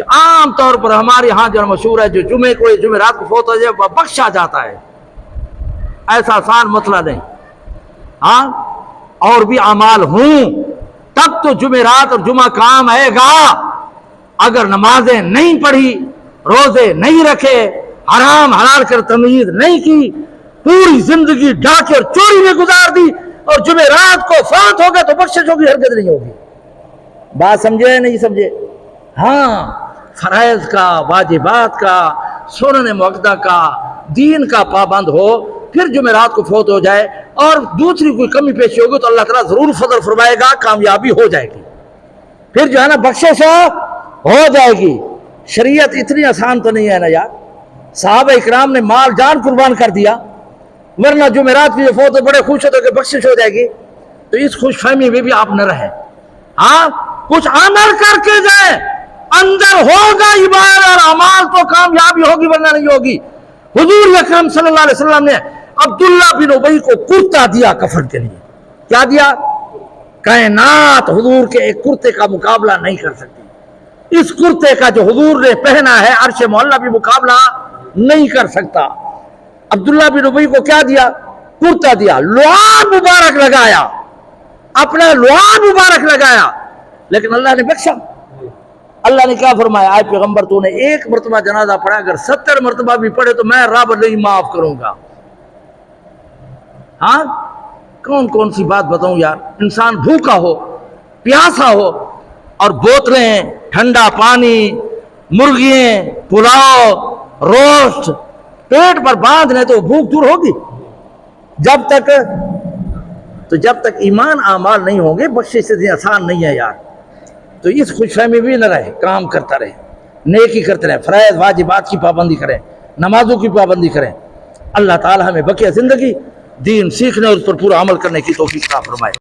عام طور پر ہمارے ہاں جو مشہور ہے جو جمعرات کو فوت ہو جائے وہ بخشا جاتا ہے، ایسا آسان مسئلہ نہیں. ہاں اور بھی اعمال ہوں تب تو جمعرات اور جمعہ کام آئے گا. اگر نمازیں نہیں پڑھی، روزے نہیں رکھے، حرام حلال کر تمیز نہیں کی، پوری زندگی ڈاکے اور چوری میں گزار دی اور جمعرات کو فوت ہو گئے تو بخشش ہوگی، ہرگز نہیں ہوگی. بات سمجھے یا نہیں سمجھے؟ ہاں فرائض کا، واجبات کا، سنن مؤکدہ کا، دین کا پابند ہو، پھر جمعرات کو فوت ہو جائے اور دوسری کوئی کمی پیشی ہوگی تو اللہ تعالیٰ ضرور فضل فرمائے گا، کامیابی ہو جائے گی، پھر جو ہے نا بخشش ہو جائے گی. شریعت اتنی آسان تو نہیں ہے نا یار. صحابہ اکرام نے مال جان قربان کر دیا، ورنہ جمعرات کی جو فوت ہو بڑے خوش ہوتے کہ بخشش ہو جائے گی. تو اس خوش فہمی میں بھی آپ نہ رہیں. ہاں کچھ عمل کر کے جائیں، اندر ہوگا ایمان اور اعمال تو کامیابی ہوگی ورنہ نہیں ہوگی. حضور اکرم صلی اللہ علیہ وسلم نے عبداللہ بن ابی کو کرتا دیا کفن کے لیے. کیا دیا؟ کائنات حضور کے ایک کرتے کا مقابلہ نہیں کر سکتی. اس کرتے کا جو حضور نے پہنا ہے عرش معلیٰ بھی مقابلہ نہیں کر سکتا. عبداللہ بن ابی کو کیا دیا؟ کرتا دیا، لعاب مبارک لگایا، اپنا لعاب مبارک لگایا، لیکن اللہ نے بخشا. اللہ نے کیا فرمایا؟ آئے پیغمبر تو نے ایک مرتبہ جنازہ پڑھا، اگر 70 مرتبہ بھی پڑھے تو میں رب نہیں معاف کروں گا. ہاں کون کون سی بات بتاؤں یار. انسان بھوکا ہو، پیاسا ہو اور بوتلیں، ٹھنڈا پانی، مرغیاں، پلاؤ، روسٹ پیٹ پر باندھ لیں تو بھوک دور ہوگی؟ جب تک ایمان اعمال نہیں ہوں گے بخشش سے آسان نہیں ہے یار. تو اس خوش فہمی بھی نہ رہے، کام کرتا رہے، نیکی کرتے رہے، فرائض واجبات کی پابندی کریں، نمازوں کی پابندی کریں. اللہ تعالی ہمیں بقیہ زندگی دین سیکھنے اور اس پر پورا عمل کرنے کی توفیق عطا فرمائے.